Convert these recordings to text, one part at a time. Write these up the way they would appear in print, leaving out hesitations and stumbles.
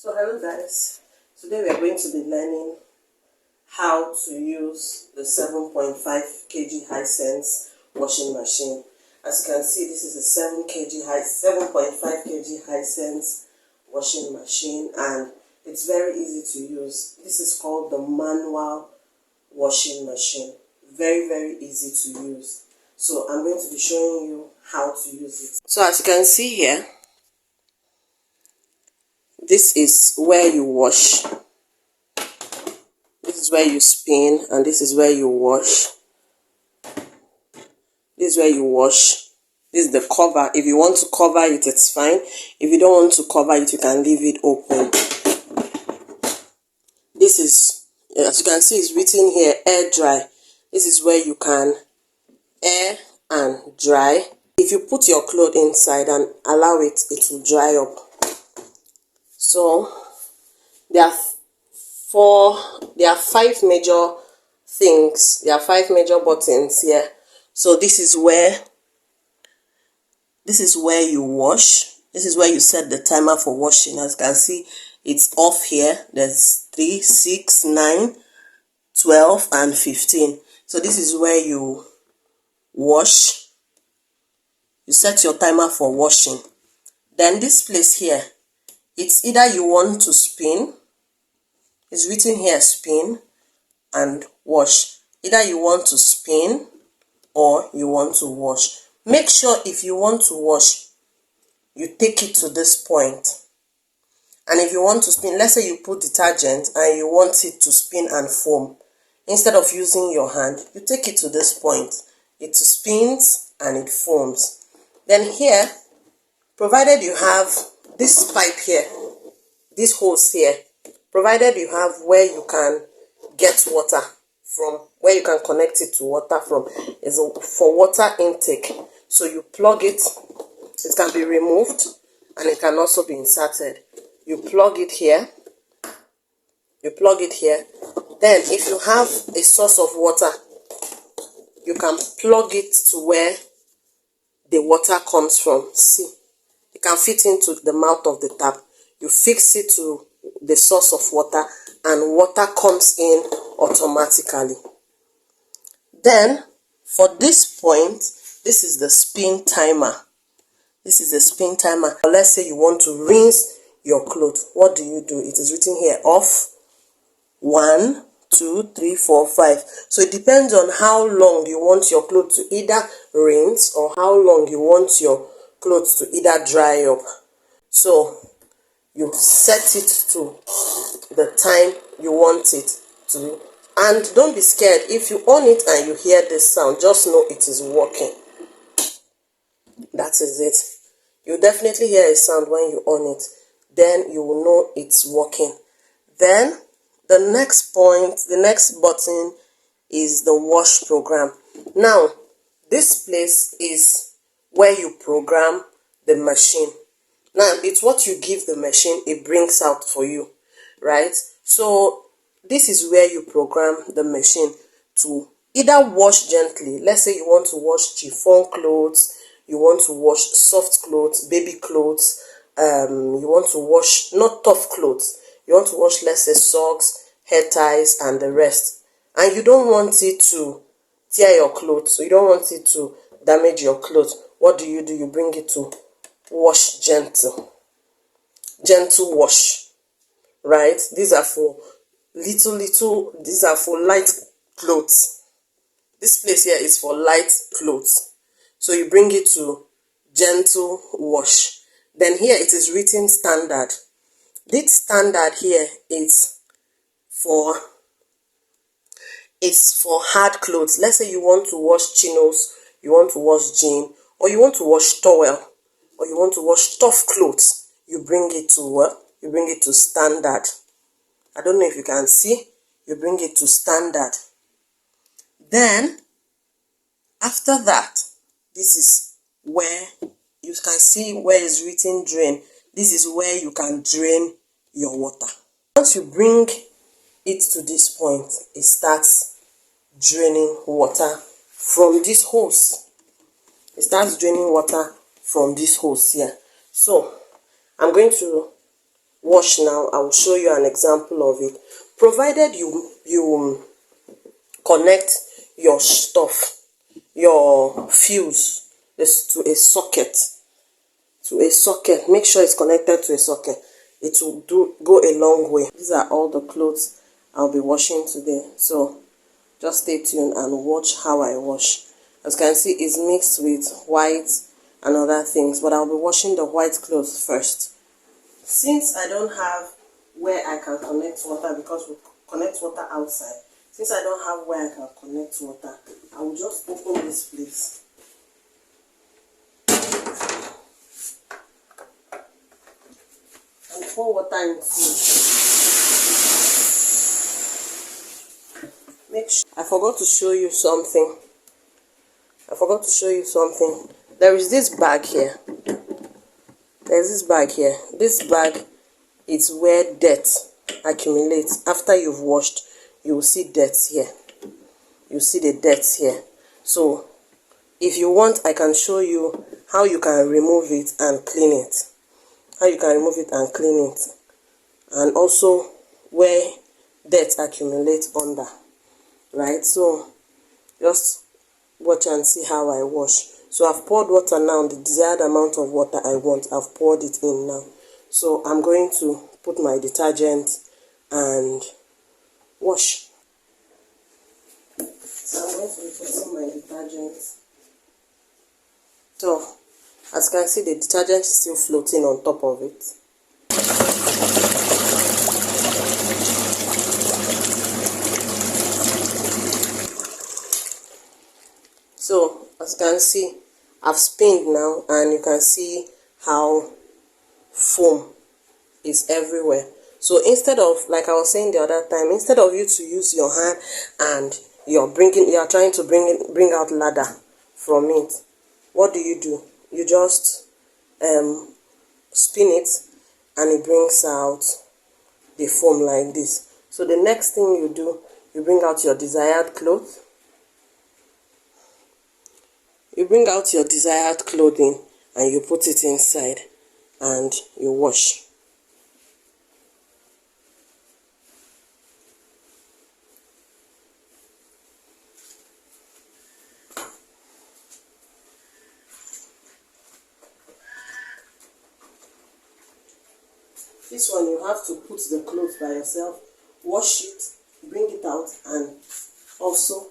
So hello guys, today we are going to be learning how to use the 7.5 kg Hisense washing machine. As you can see, this is a 7.5 kg Hisense washing machine, and it's very easy to use. This is called the manual washing machine. Very easy to use. So I'm going to be showing you how to use it. So as you can see here, this is where you wash, this is where you spin, and this is where you wash. This is where you wash. This is the cover. If you want to cover it, it's fine. If you don't want to cover it, you can leave it open. This is, as you can see, it's written here, air dry. This is where you can air and dry. If you put your clothes inside and allow it, it will dry up. So there are 5 major things. There are 5 major buttons here. So this is where you wash. This is where you set the timer for washing. As you can see, it's off here. There's 3, 6, 9, 12, and 15. So this is where you wash. You set your timer for washing. Then this place here, it's either you want to spin. It's written here, spin and wash. Either you want to spin or you want to wash. Make sure if you want to wash, you take it to this point. And if you want to spin, let's say you put detergent and you want it to spin and foam, instead of using your hand, you take it to this point. It spins and it foams. Then here, provided you have this pipe here, this hose here, provided you have where you can get water from, where you can connect it to water from, is for water intake. So you plug it. It can be removed and it can also be inserted. You plug it here. You plug it here. Then if you have a source of water, you can plug it to where the water comes from. See, it can fit into the mouth of the tap. You fix it to the source of water and water comes in automatically. Then for this point, this is the spin timer. This is the spin timer. Let's say you want to rinse your clothes. What do? It is written here, off, 1, 2, 3, 4, 5. So it depends on how long you want your clothes to either rinse or how long you want your clothes to either dry up. So you set it to the time you want it to. And don't be scared. If you on it and you hear this sound, just know it is working. That is it. You definitely hear a sound when you on it. Then you will know it's working. Then the next point, the next button is the wash program. Now, this place is where you program the machine. Now, it's what you give the machine, it brings out for you, right? So this is where you program the machine to either wash gently. Let's say you want to wash chiffon clothes, you want to wash soft clothes, baby clothes, you want to wash not tough clothes, you want to wash, let's say, socks, hair ties, and the rest. And you don't want it to tear your clothes, so you don't want it to damage your clothes. What do? You bring it to wash gentle wash, right? These are for these are for light clothes. This place here is for light clothes. So you bring it to gentle wash. Then here it is written standard. This standard here is for hard clothes. Let's say you want to wash chinos, you want to wash jean, or you want to wash towel, or you want to wash tough clothes. You bring it to what? You bring it to standard. I don't know if you can see. You bring it to standard. Then after that, this is where you can see where is written drain. This is where you can drain your water. Once you bring it to this point, it starts draining water from this hose. It starts draining water from this hose here. So I'm going to wash now. I will show you an example of it, provided you connect your stuff, your fuse, this to a socket. Make sure it's connected to a socket. It will go a long way. These are all the clothes I'll be washing today, so just stay tuned and watch how I wash. As you can see, it's mixed with white and other things, but I'll be washing the white clothes first. Since I don't have where I can connect water, because we connect water outside, since I don't have where I can connect water, I will just open this place and pour water into. Make sure. I forgot to show you something. There is this bag here. This bag is where dirt accumulates. After you've washed, you will see dirt here. You see the dirt here. So if you want, I can show you how you can remove it and clean it. And also where dirt accumulates under. Right? So just watch and see how I wash. So I've poured water now, the desired amount of water I want. I've poured it in now. So I'm going to put my detergent and wash. So I'm going to be putting my detergent. So as you can see, the detergent is still floating on top of it. So as you can see, I've spinned now, and you can see how foam is everywhere. So instead of, like I was saying the other time, instead of you to use your hand and you're trying to bring out lather from it, what do? You just spin it, and it brings out the foam like this. So the next thing you do, you bring out your desired cloth. You bring out your desired clothing and you put it inside and you wash. This one you have to put the clothes by yourself, wash it, bring it out, and also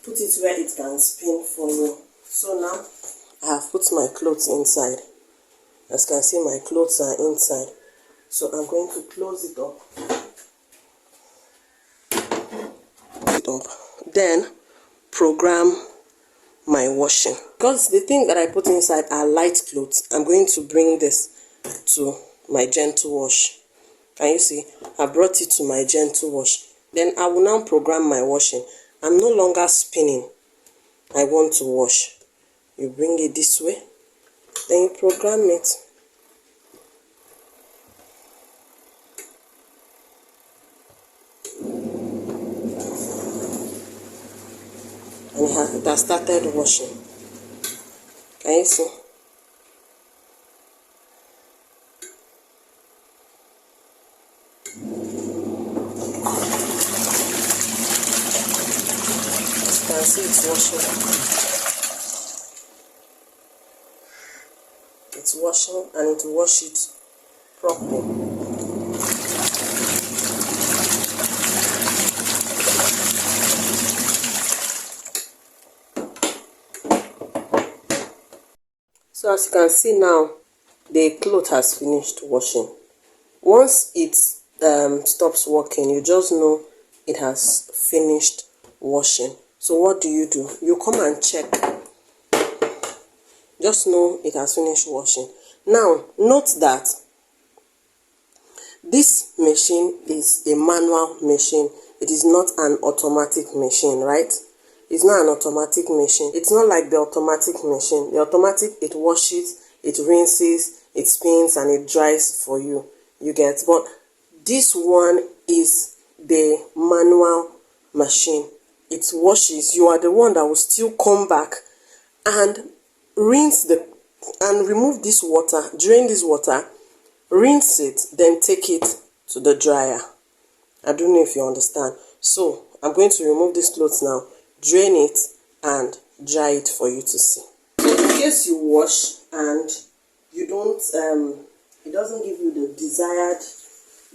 put it where it can spin for you. So now I have put my clothes inside. As you can see, my clothes are inside. So I'm going to close it up. Then program my washing. Because the thing that I put inside are light clothes, I'm going to bring this to my gentle wash. Can you see? I brought it to my gentle wash. Then I will now program my washing. I'm no longer spinning. I want to wash. You bring it this way, then you program it. And it has started washing. Can you see? You can see it's washing. It's washing, and it will wash it properly. So as you can see now, the cloth has finished washing. Once it stops working, you just know it has finished washing. So what do? You come and check. Just know it has finished washing. Now note that this machine is a manual machine. It is not an automatic machine, right? It's not an automatic machine. It's not like the automatic machine. The automatic, it washes, it rinses, it spins, and it dries for you. You get? But this one is the manual machine. It washes. You are the one that will still come back and rinse and remove this water, drain this water, rinse it, then take it to the dryer. I don't know if you understand. So I'm going to remove this clothes now, drain it, and dry it for you to see. So in case you wash and you don't it doesn't give you the desired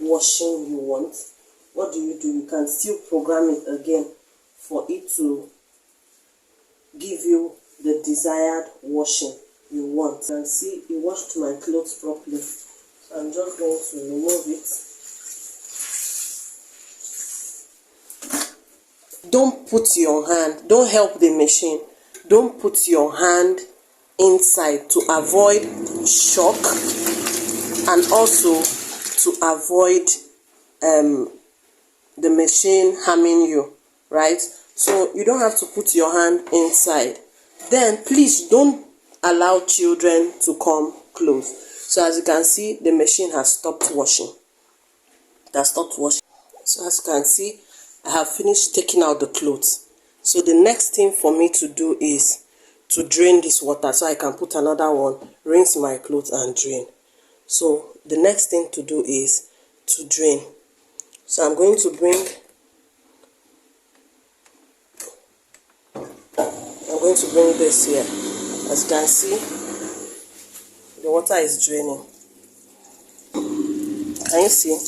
washing you want, what do? You can still program it again for it to give you the desired washing you want. You can see it washed my clothes properly, so I'm just going to remove it. Don't put your hand, don't help the machine, don't put your hand inside to avoid shock and also to avoid the machine harming you, right? So you don't have to put your hand inside. Then please don't allow children to come close. So as you can see, the machine has stopped washing. It has stopped washing. So as you can see, I have finished taking out the clothes. So the next thing for me to do is to drain this water so I can put another one, rinse my clothes and drain. So the next thing to do is to drain. So I'm going to bring this here. As you can see, the water is draining. Can you see?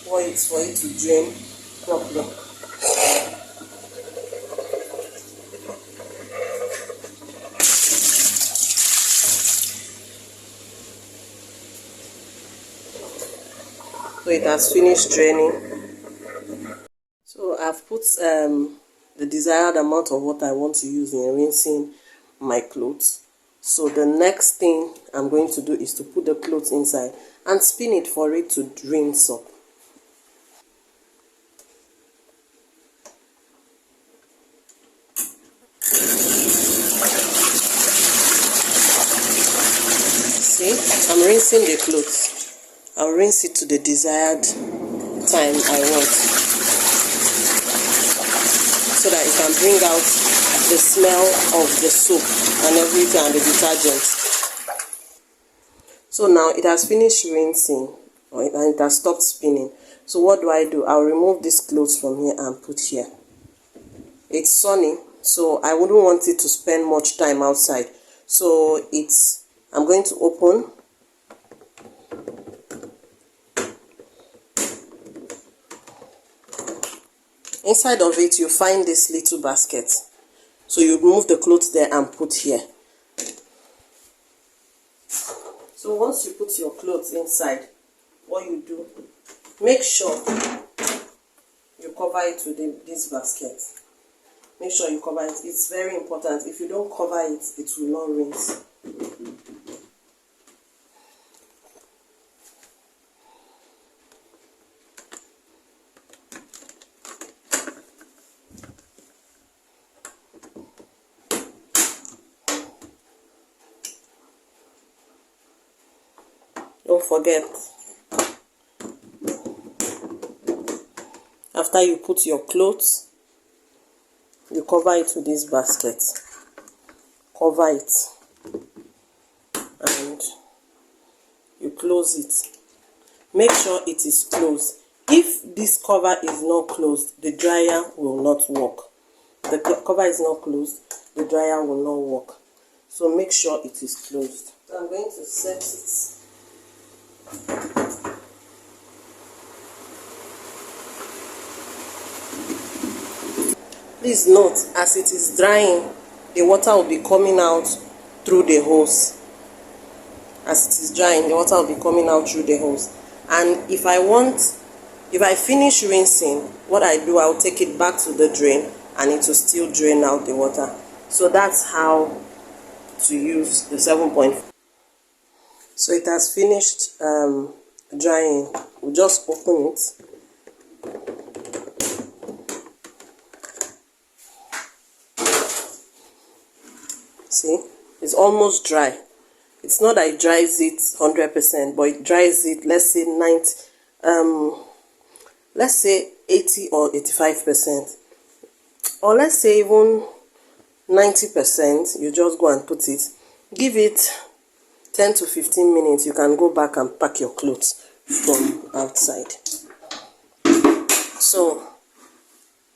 Pour it for it to drain properly. So it has finished draining. So I've put the desired amount of water I want to use in rinsing my clothes. So the next thing I'm going to do is to put the clothes inside and spin it for it to rinse up. See, I'm rinsing the clothes. I'll rinse it to the desired time I want, so that it can bring out the smell of the soap and everything and the detergent. So now it has finished rinsing and it has stopped spinning. So what do? I'll remove these clothes from here and put here. It's sunny, so I wouldn't want it to spend much time outside. So I'm going to open. Inside of it, you find this little basket. So you move the clothes there and put here. So once you put your clothes inside, what you do, make sure you cover it with this basket. Make sure you cover it. It's very important. If you don't cover it, it will not rinse. Don't forget, after you put your clothes, you cover it with this basket. Cover it and you close it. Make sure it is closed. If this cover is not closed, the dryer will not work. The cover is not closed, the dryer will not work. So make sure it is closed. So I'm going to set it. Please note, as it is drying, the water will be coming out through the hose. As it is drying, the water will be coming out through the hose. And if I finish rinsing, what I do, I'll take it back to the drain and it will still drain out the water. So that's how to use the 7.5. So it has finished drying. We'll just open it. See, it's almost dry. It's not that it dries it 100%, but it dries it, let's say let's say 80 or 85%, or let's say even 90%, you just go and put it, give it 10 to 15 minutes, you can go back and pack your clothes from outside. So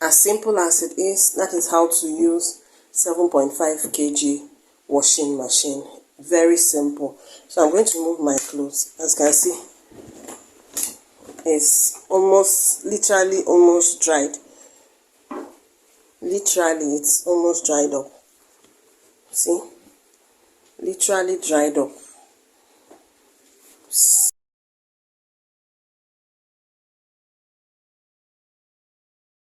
as simple as it is, that is how to use 7.5 kg washing machine. Very simple. So I'm going to remove my clothes. As you can see, it's literally almost dried. Literally, it's almost dried up. See? Literally dried up.